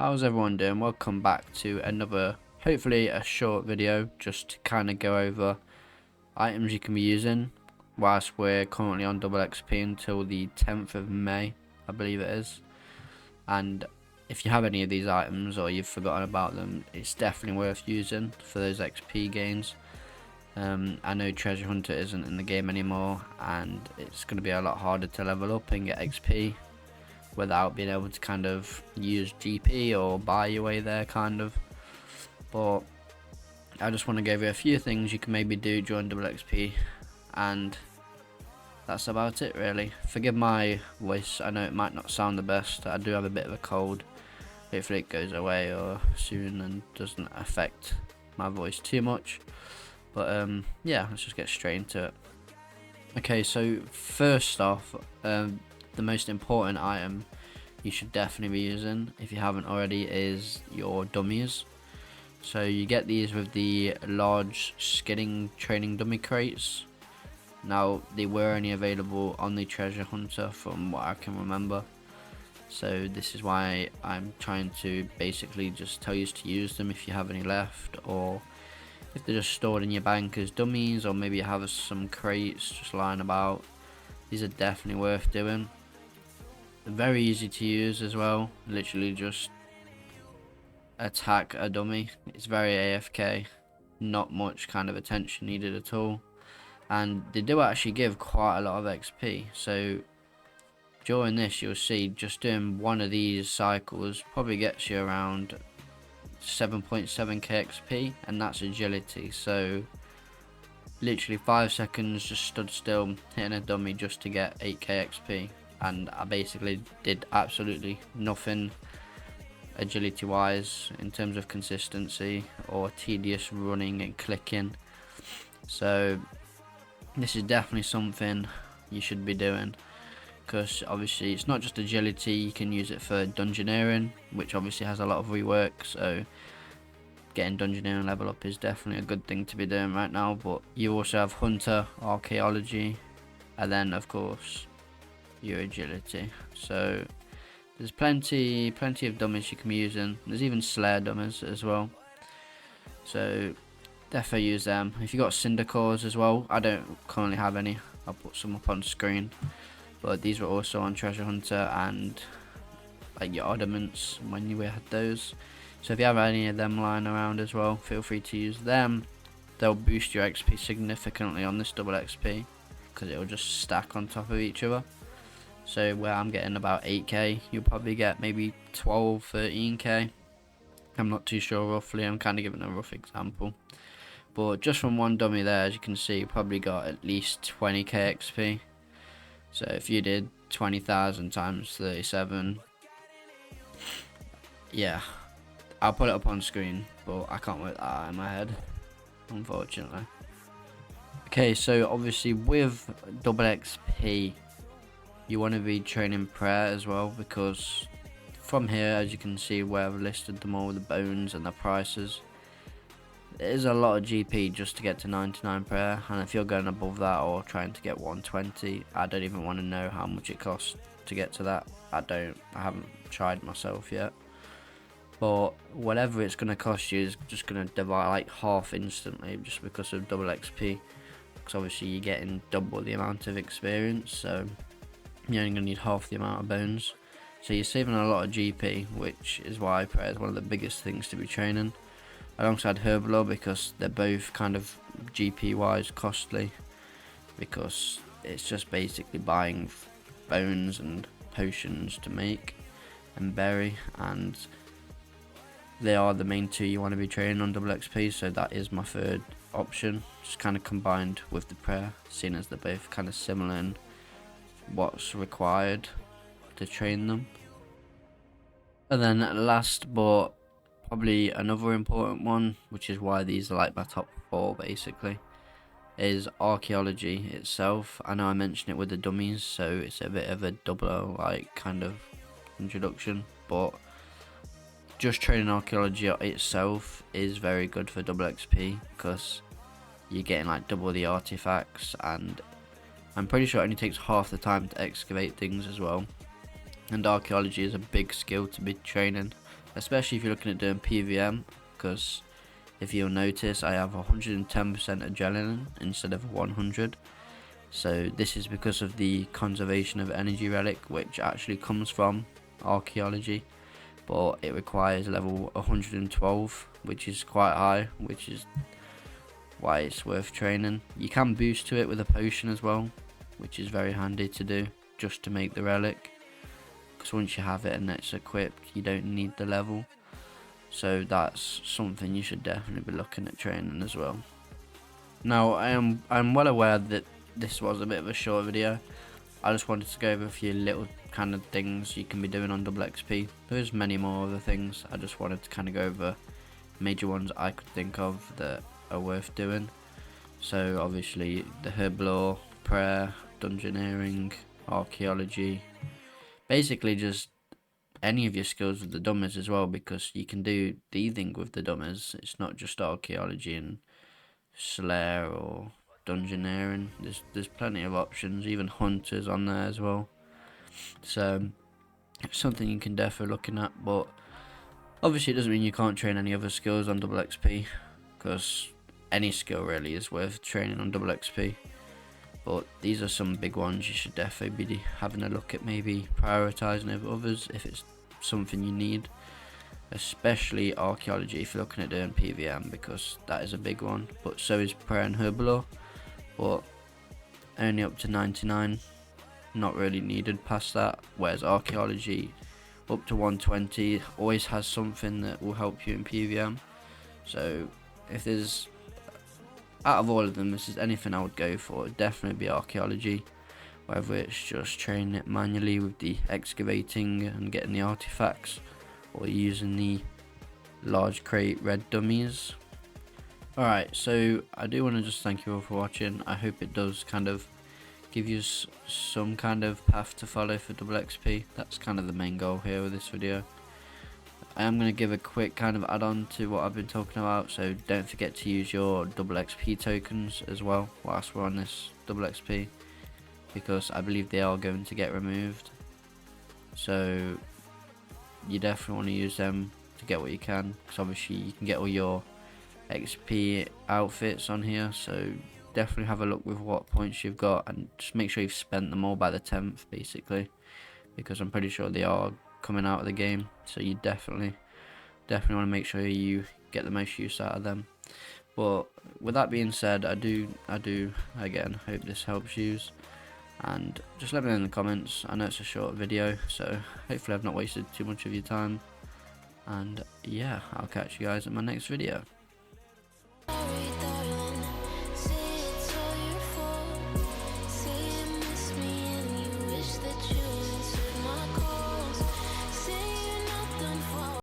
How's everyone doing? Welcome back to another, hopefully a short video, just to kind of go over items you can be using whilst we're currently on double XP until the 10th of May, I believe it is. And if you have any of these items or you've forgotten about them, it's definitely worth using for those XP gains. I know treasure hunter isn't in the game anymore, and it's going to be a lot harder to level up and get XP without being able to kind of use GP or buy your way there kind of. But I just want to give you a few things you can maybe do during double XP, and that's about it really. Forgive my voice, I know it might not sound the best. I do have a bit of a cold. Hopefully it goes away or soon and doesn't affect my voice too much. But yeah, let's just get straight into it. Okay, so first off, the most important item you should definitely be using, if you haven't already, is your dummies. So you get these with the large skidding training dummy crates. Now they were only available on the treasure hunter from what I can remember, so this is why I'm trying to basically just tell you to use them if you have any left, or if they're just stored in your bank as dummies, or maybe you have some crates just lying about. These are definitely worth doing. They're very easy to use as well, literally just attack a dummy. It's very AFK, not much kind of attention needed at all, and they do actually give quite a lot of XP. So during this you'll see just doing one of these cycles probably gets you around 7.7k XP, and that's agility. So literally 5 seconds just stood still hitting a dummy just to get 8k XP, and I basically did absolutely nothing agility wise in terms of consistency or tedious running and clicking. So this is definitely something you should be doing, because obviously it's not just agility, you can use it for dungeoneering, which obviously has a lot of rework, so getting dungeoneering level up is definitely a good thing to be doing right now. But you also have hunter, archaeology, and then of course your agility. So there's plenty of dummies you can be using. There's even slayer dummies as well, so definitely use them. If you got cinder cores as well, I don't currently have any, I'll put some up on screen, but these were also on treasure hunter and like your ornaments when you had those. So if you have any of them lying around as well, feel free to use them. They'll boost your XP significantly on this double XP, because it will just stack on top of each other. So where I'm getting about 8k, you'll probably get maybe 12, 13k. I'm not too sure roughly, I'm kind of giving a rough example. But just from one dummy there, as you can see, you probably got at least 20k XP. So if you did 20,000 times 37, yeah, I'll put it up on screen, but I can't work that out in my head, unfortunately. Okay, so obviously with double XP, you want to be training prayer as well, because from here, as you can see where I've listed them all, the bones and the prices, it is a lot of GP just to get to 99 prayer, and if you're going above that or trying to get 120, I don't even want to know how much it costs to get to that. I haven't tried myself yet, but whatever it's going to cost you is just going to divide like half instantly, just because of double XP, because obviously you're getting double the amount of experience, so you're only going to need half the amount of bones. So you're saving a lot of GP, which is why prayer is one of the biggest things to be training, alongside herblore, because they're both kind of GP wise costly, because it's just basically buying bones and potions to make and bury, and they are the main two you want to be training on double XP. So that is my third option, just kind of combined with the prayer, seeing as they're both kind of similar in what's required to train them. And then last but probably another important one, which is why these are like my top 4 basically, is archaeology itself. I know I mentioned it with the dummies, so it's a bit of a double like kind of introduction, but just training archaeology itself is very good for double XP, because you're getting like double the artifacts, and I'm pretty sure it only takes half the time to excavate things as well. And archaeology is a big skill to be training, especially if you're looking at doing PVM, because if you'll notice I have 110% adrenaline instead of 100. So this is because of the conservation of energy relic, which actually comes from archaeology, but it requires level 112, which is quite high, which is why it's worth training. You can boost to it with a potion as well, which is very handy to do just to make the relic, because once you have it and it's equipped, you don't need the level. So that's something you should definitely be looking at training as well. Now I'm well aware that this was a bit of a short video. I just wanted to go over a few little kind of things you can be doing on double XP. There's many more other things. I just wanted to kind of go over major ones I could think of that are worth doing. So obviously the herblore, prayer, dungeoneering, archaeology, basically just any of your skills with the dummies as well, because you can do thieving with the dummies. It's not just archaeology and slayer or dungeoneering. There's plenty of options, even hunters on there as well. So it's something you can definitely looking at, but obviously it doesn't mean you can't train any other skills on double XP, because any skill really is worth training on double XP. But these are some big ones you should definitely be having a look at, maybe prioritising over others if it's something you need, especially archaeology if you're looking at doing PVM, because that is a big one. But so is prayer and herblore, but only up to 99, not really needed past that, whereas archaeology up to 120 always has something that will help you in PVM. So if there's, out of all of them, this is anything I would go for, it'd definitely be archaeology, whether it's just training it manually with the excavating and getting the artifacts, or using the large crate red dummies. Alright, so I do want to just thank you all for watching. I hope it does kind of give you some kind of path to follow for double XP. That's kind of the main goal here with this video. I am going to give a quick kind of add-on to what I've been talking about, so don't forget to use your double XP tokens as well whilst we're on this double XP, because I believe they are going to get removed. So you definitely want to use them to get what you can, because obviously you can get all your XP outfits on here, so definitely have a look with what points you've got and just make sure you've spent them all by the 10th basically, because I'm pretty sure they are coming out of the game, so you definitely want to make sure you get the most use out of them. But with that being said, I do again hope this helps you, and just let me know in the comments. I know it's a short video, so hopefully I've not wasted too much of your time, and yeah, I'll catch you guys in my next video.